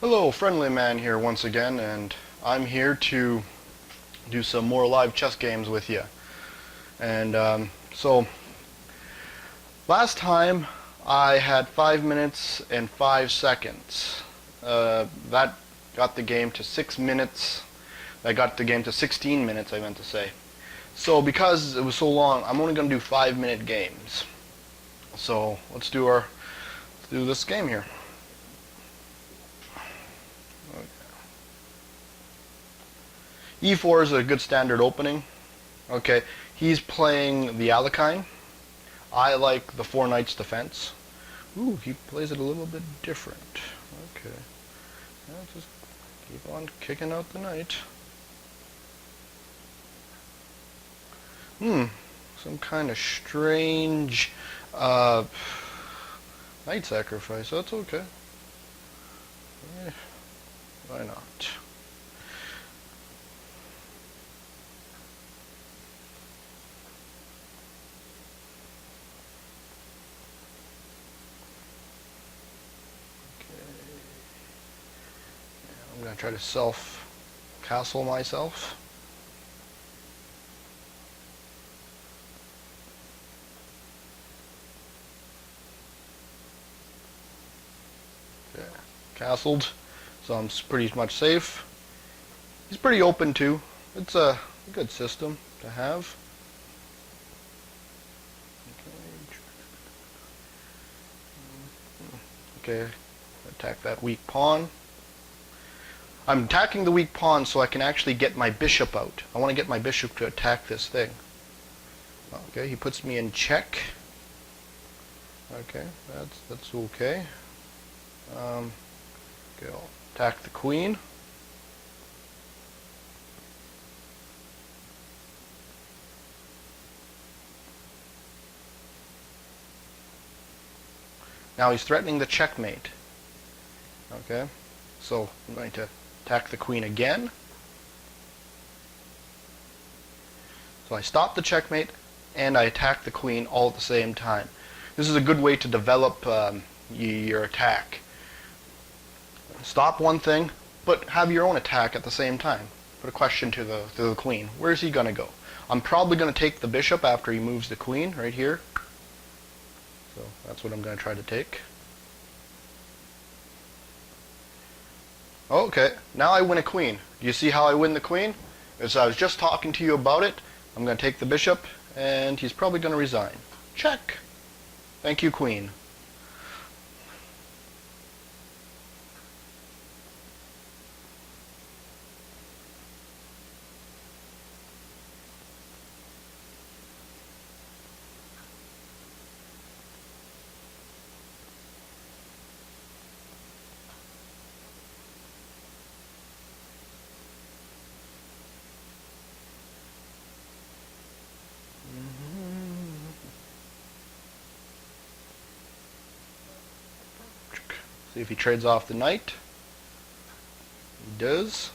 Hello, Friendly Man here once again, and I'm here to do some more live chess games with you. And so, last time I had 5 minutes and 5 seconds. That got the game to 6 minutes. That got the game to 16 minutes, I meant to say. So because it was so long, I'm only going to do 5-minute games. So let's do this game here. E4 is a good standard opening. Okay, he's playing the Alekhine. I like the 4 knights defense. Ooh, he plays it a little bit different. Okay, just keep on kicking out the knight. Some kind of strange knight sacrifice. That's okay. Why not? I'm going to try to self-castle myself. Okay, castled, so I'm pretty much safe. He's pretty open too. It's a good system to have. Okay, attack that weak pawn. I'm attacking the weak pawn so I can actually get my bishop out. I want to get my bishop to attack this thing. Okay, he puts me in check. Okay, that's okay. Okay, I'll attack the queen. Now he's threatening the checkmate. Okay, so I'm going to attack the queen again. So I stop the checkmate and I attack the queen all at the same time. This is a good way to develop your attack. Stop one thing, but have your own attack at the same time. Put a question to the queen. Where's he going to go? I'm probably going to take the bishop after he moves the queen right here. So that's what I'm going to try to take. Okay, now I win a queen. Do you see how I win the queen? As I was just talking to you about it, I'm going to take the bishop, and he's probably going to resign. Check. Thank you, queen. See if he trades off the knight. He does.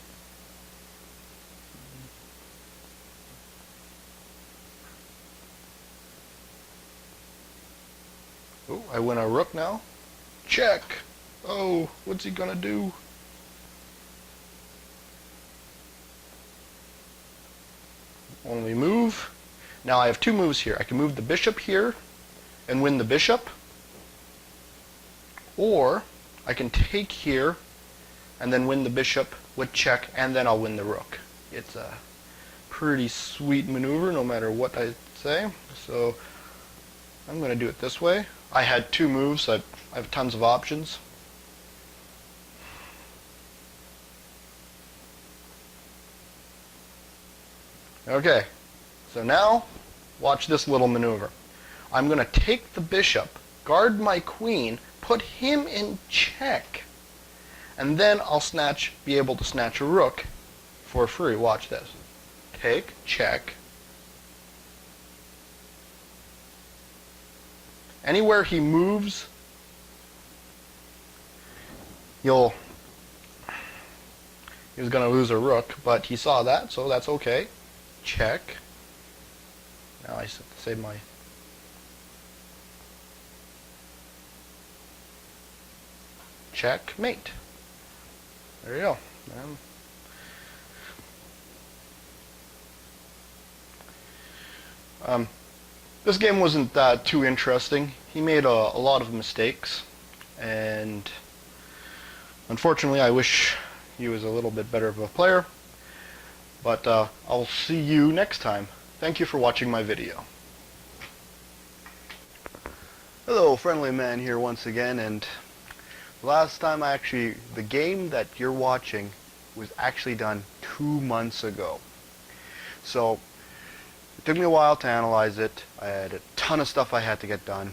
Oh, I win a rook now. Check. Oh, what's he gonna do? Only move. Now I have two moves here. I can move the bishop here and win the bishop. Or I can take here and then win the bishop with check, and then I'll win the rook. It's a pretty sweet maneuver no matter what I say. So I'm going to do it this way. I had two moves. I have tons of options. Okay, so now watch this little maneuver. I'm going to take the bishop, guard my queen, put him in check, and then I'll be able to snatch a rook for free. Watch this. Take, check. Anywhere he moves, he was going to lose a rook, but he saw that, so that's okay. Check. Now I save my checkmate. there you go. This game wasn't too interesting. He made a lot of mistakes, and unfortunately I wish he was a little bit better of a player, but I'll see you next time. Thank you for watching my video. Hello, Friendly Man here once again, and last time the game that you're watching was actually done 2 months ago. So it took me a while to analyze it. I had a ton of stuff I had to get done,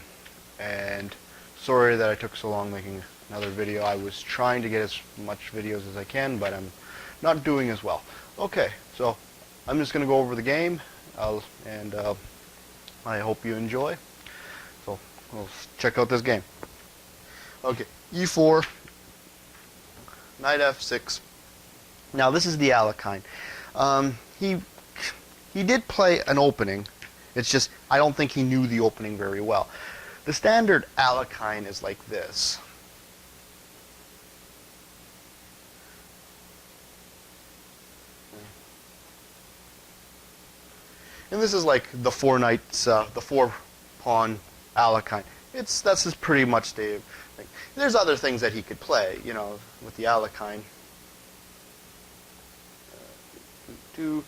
and sorry that I took so long making another video. I was trying to get as much videos as I can, but I'm not doing as well. Okay, so I'm just going to go over the game, and I hope you enjoy. So let's check out this game. Okay, e4, knight f6. Now this is the Alekhine. He did play an opening. It's just I don't think he knew the opening very well. The standard Alekhine is like this. And this is like the four knights, the 4-pawn Alekhine. That's just pretty much the thing. There's other things that he could play, you know, with the Alekhine. Two.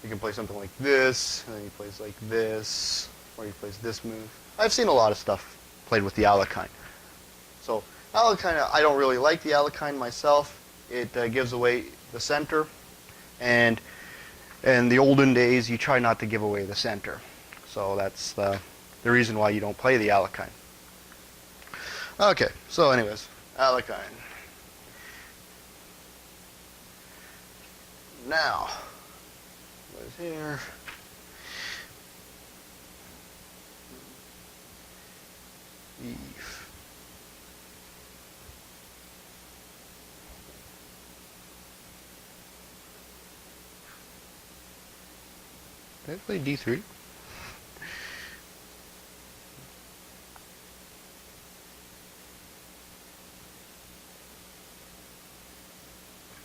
He can play something like this, and then he plays like this, or he plays this move. I've seen a lot of stuff played with the Alekhine. So Alekhine, I don't really like the Alekhine myself. It gives away the center, and in the olden days, you try not to give away the center. So that's the reason why you don't play the Alekhine. Okay, so anyways, Alekhine. Now, what is here? Eve. Did I play D3?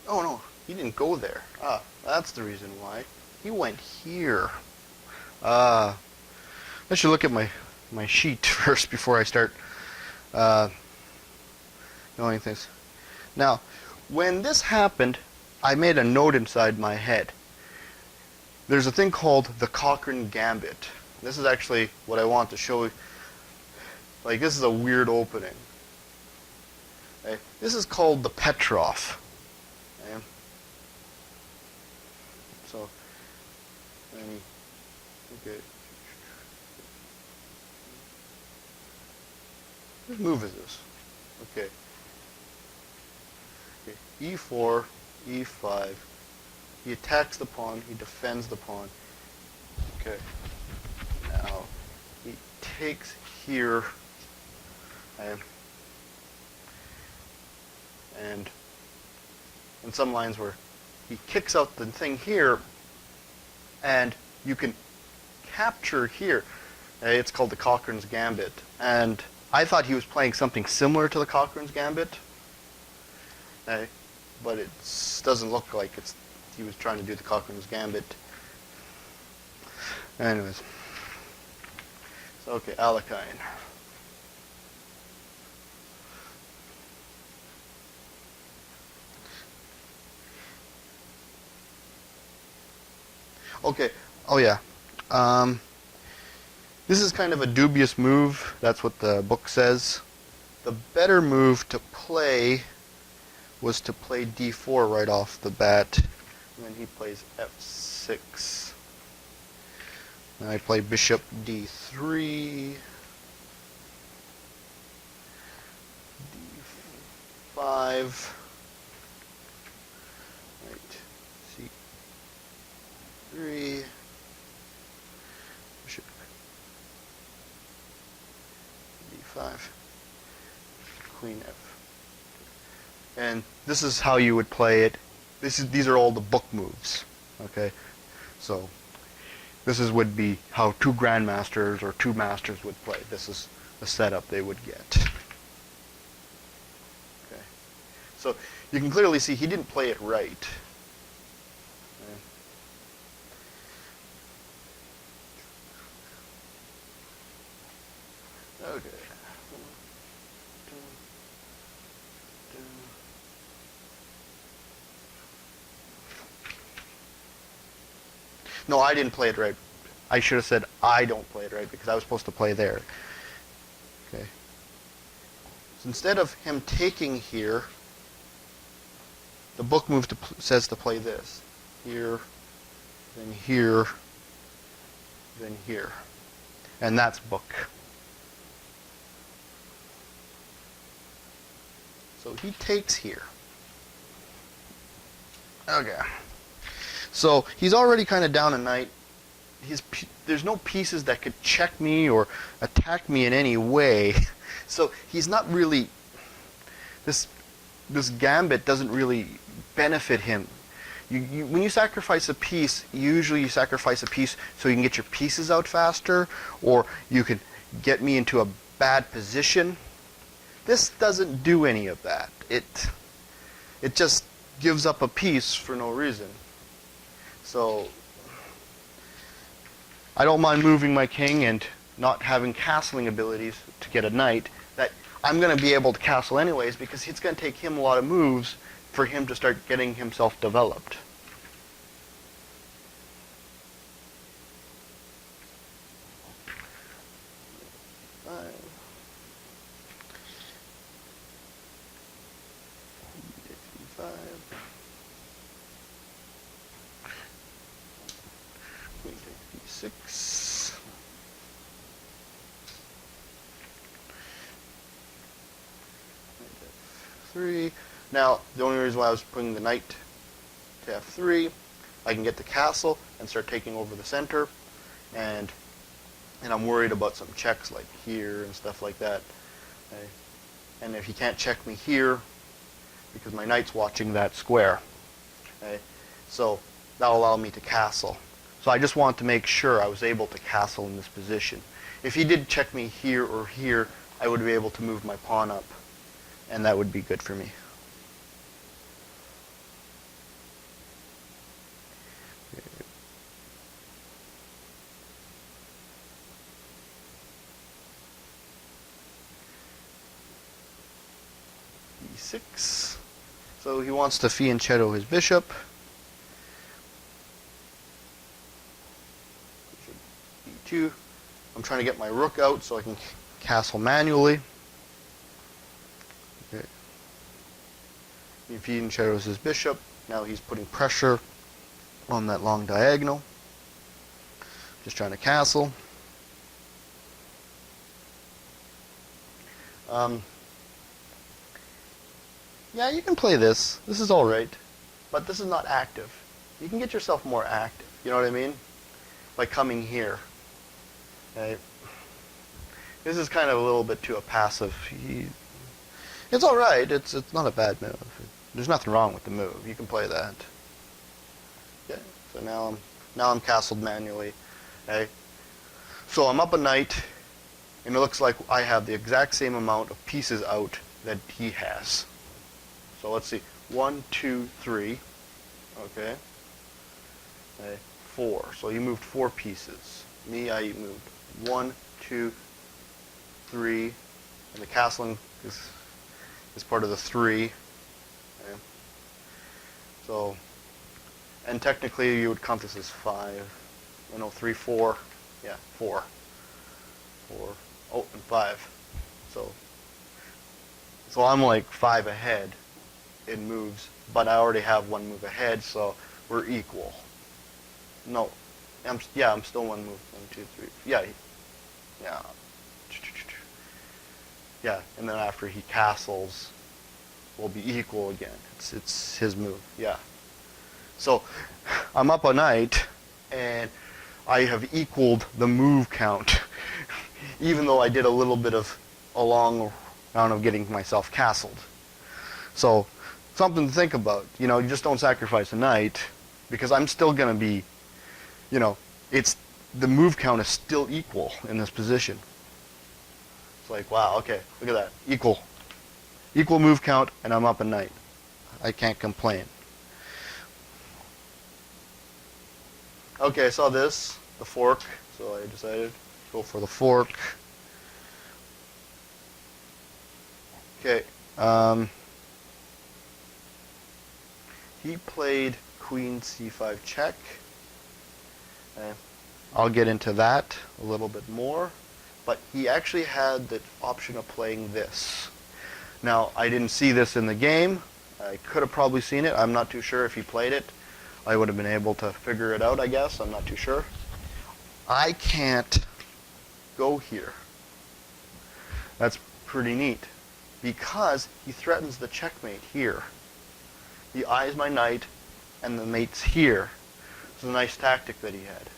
Oh no, he didn't go there. Ah, that's the reason why. He went here. I should look at my sheet first before I start knowing things. Now, when this happened, I made a note inside my head. There's a thing called the Cochrane Gambit. This is actually what I want to show you. Like, this is a weird opening. Okay? This is called the Petrov. Okay? So, okay. What move is this? Okay. Okay. E4, E5. He attacks the pawn, he defends the pawn. Okay. Now, he takes here. And in some lines where he kicks out the thing here, and you can capture here. It's called the Cochrane's Gambit. And I thought he was playing something similar to the Cochrane's Gambit. But it doesn't look like he was trying to do the Cochrane's Gambit. Anyways. So, okay, Alekhine. Okay, oh yeah. This is kind of a dubious move. That's what the book says. The better move to play was to play d4 right off the bat. And then he plays f6. Then I play bishop d3. d5. Right. c3. Bishop d5. Queen f. And this is how you would play it. These are all the book moves. Okay, so this would be how two grandmasters or two masters would play. This is the setup they would get. Okay, So you can clearly see he didn't play it right. Okay. No, I didn't play it right. I should have said I don't play it right because I was supposed to play there. Okay. So instead of him taking here, the book move says to play this. Here, then here, then here. And that's book. So he takes here. Okay. So he's already kind of down a knight. There's no pieces that could check me or attack me in any way. So he's not really... This gambit doesn't really benefit him. When you sacrifice a piece, usually you sacrifice a piece so you can get your pieces out faster, or you can get me into a bad position. This doesn't do any of that. It just gives up a piece for no reason. So I don't mind moving my king and not having castling abilities to get a knight. That I'm going to be able to castle anyways because it's going to take him a lot of moves for him to start getting himself developed. Queen takes d6. F3. Now, the only reason why I was putting the knight to f3, I can get the castle and start taking over the center, and I'm worried about some checks like here and stuff like that. Okay. And if he can't check me here, because my knight's watching that square, okay, so that'll allow me to castle. So I just want to make sure I was able to castle in this position. If he did check me here or here, I would be able to move my pawn up, and that would be good for me. E6. So he wants to fianchetto his bishop. E2. I'm trying to get my rook out so I can castle manually. Okay. He fianchettos his bishop. Now he's putting pressure on that long diagonal. Just trying to castle. Yeah, you can play this. This is alright. But this is not active. You can get yourself more active. You know what I mean? Like coming here. Okay. This is kind of a little bit too a passive. It's alright. It's not a bad move. There's nothing wrong with the move. You can play that. Okay. So now I'm castled manually. Okay. So I'm up a knight, and it looks like I have the exact same amount of pieces out that he has. So let's see. 1, 2, 3. Okay. 4. So he moved 4 pieces. Me, I moved 1, 2, 3, and the castling is part of the 3. Okay. So, and technically you would count this as 5. No, 3, 4. Yeah, 4. 4. Oh, and 5. So I'm like 5 ahead in moves, but I already have 1 move ahead, so we're equal. No, I'm still 1 move. 1, 2, 3. Yeah. And then after he castles, we'll be equal again. It's his move. Yeah. So I'm up a knight, and I have equaled the move count, even though I did a little bit of a long round of getting myself castled. So something to think about. You know, you just don't sacrifice a knight, because I'm still going to be, you know, the move count is still equal in this position. It's like, wow, okay, look at that. Equal move count, and I'm up a knight. I can't complain. Okay, I saw this, the fork, so I decided to go for the fork. Okay, he played queen c5 check. Okay. I'll get into that a little bit more, but he actually had the option of playing this. Now, I didn't see this in the game. I could have probably seen it. I'm not too sure if he played it. I would have been able to figure it out, I guess. I'm not too sure. I can't go here. That's pretty neat, because he threatens the checkmate here. He eyes my knight, and the mate's here. It's a nice tactic that he had.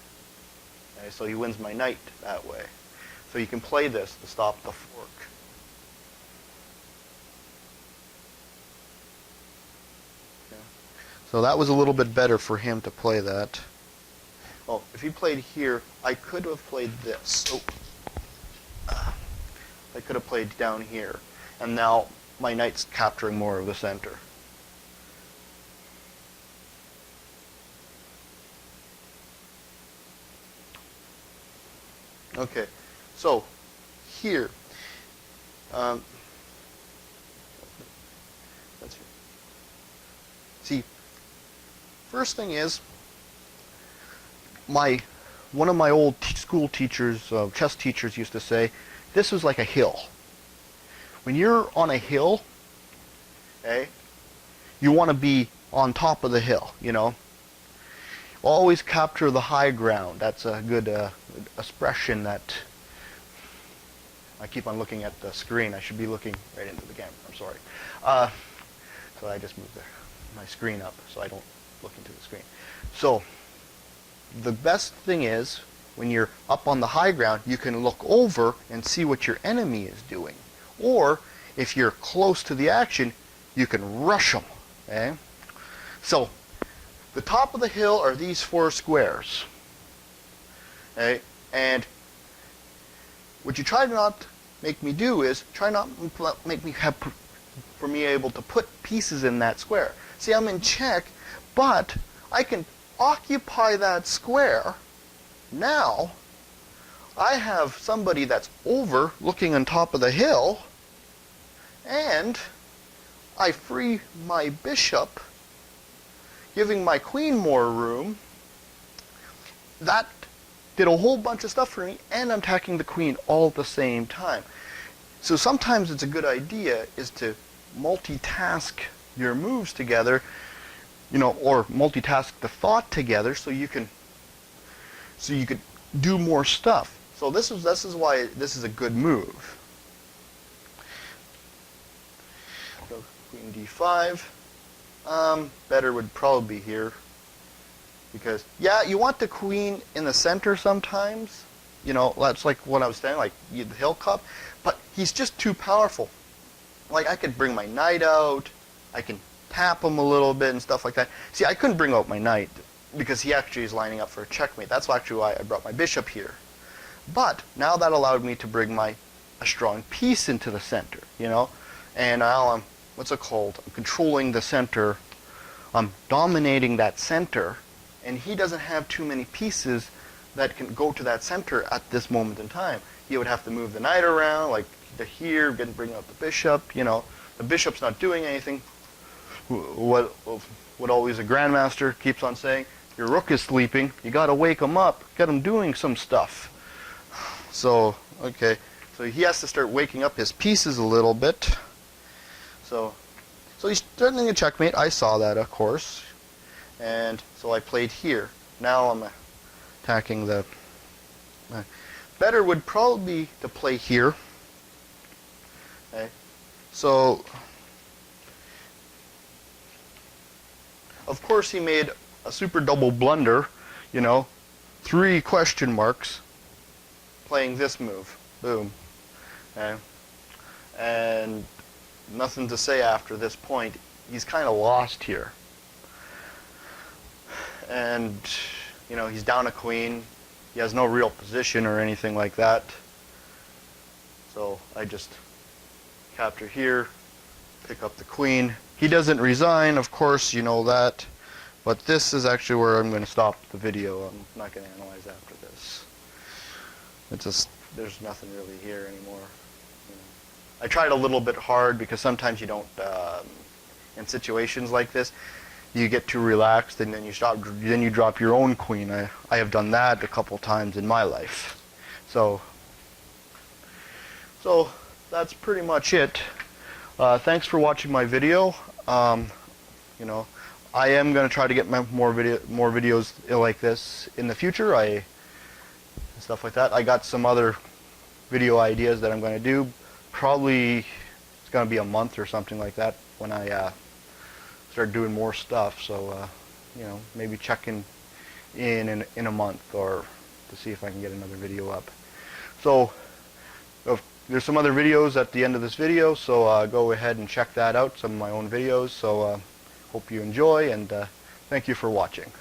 Okay, so he wins my knight that way. So you can play this to stop the fork. Okay. So that was a little bit better for him to play that. Oh, if he played here, I could have played this. Oh. I could have played down here. And now my knight's capturing more of the center. Okay, so here, that's here. See, first thing is, one of my old school teachers, chess teachers, used to say, this was like a hill. When you're on a hill, okay, you want to be on top of the hill, you know. Always capture the high ground. That's a good expression that I keep on looking at the screen. I should be looking right into the camera. I'm sorry. So I just moved my screen up so I don't look into the screen. So the best thing is, when you're up on the high ground, you can look over and see what your enemy is doing. Or if you're close to the action, you can rush them. Okay? So the top of the hill are these 4 squares. Okay? And what you try to not make me do is try not make me have for me able to put pieces in that square. See, I'm in check, but I can occupy that square. Now I have somebody that's over looking on top of the hill, and I free my bishop, giving my queen more room. That did a whole bunch of stuff for me, and I'm attacking the queen all at the same time. So sometimes it's a good idea is to multitask your moves together, you know, or multitask the thought together, so you could do more stuff. So this is why this is a good move. So queen d5. Better would probably be here, because yeah, you want the queen in the center sometimes. You know, that's like what I was saying, like the hill cup. But he's just too powerful. Like, I could bring my knight out, I can tap him a little bit and stuff like that. See, I couldn't bring out my knight because he actually is lining up for a checkmate. That's actually why I brought my bishop here. But now that allowed me to bring a strong piece into the center, you know. And now I'm, what's it called? I'm controlling the center. I'm dominating that center, and he doesn't have too many pieces that can go to that center at this moment in time. He would have to move the knight around, like to here, bring out the bishop. You know, the bishop's not doing anything. What always a grandmaster keeps on saying, your rook is sleeping. You got to wake him up, get him doing some stuff. So okay, so he has to start waking up his pieces a little bit. So he's threatening a checkmate. I saw that, of course, and so I played here. Now I'm attacking the. Better would probably be to play here. Okay, so of course he made a super double blunder. You know, 3 question marks. Playing this move, boom, okay, and nothing to say after this point. He's kind of lost here, and you know, he's down a queen. He has no real position or anything like that. So I just capture here, pick up the queen, he doesn't resign, of course, you know that. But this is actually where I'm going to stop the video. I'm not going to analyze after this. It's just, there's nothing really here anymore. You know. I tried a little bit hard because sometimes you don't, in situations like this, you get too relaxed and then you drop your own queen. I have done that a couple times in my life. So that's pretty much it. Thanks for watching my video. You know, I am going to try to get more videos like this in the future. Stuff like that. I got some other video ideas that I'm going to do. Probably it's going to be a month or something like that when I start doing more stuff. So you know, maybe check in a month or to see if I can get another video up. So there's some other videos at the end of this video, so go ahead and check that out, some of my own videos. So hope you enjoy, and thank you for watching.